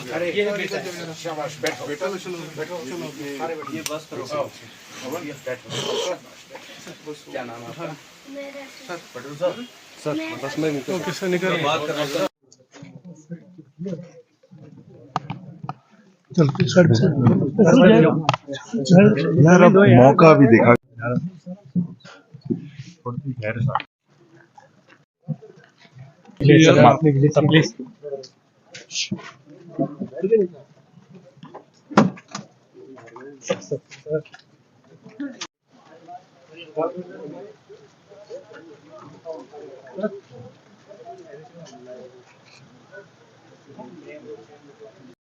अरे ये शाबाश बैठो बेटा चलो अरे ये बस करो ये बैठो क्या नाम है आपका सर पटेल सर बस में निकल ओके सर निकल बात कर रहा हूं चल यार अब मौका भी देखा प्लीज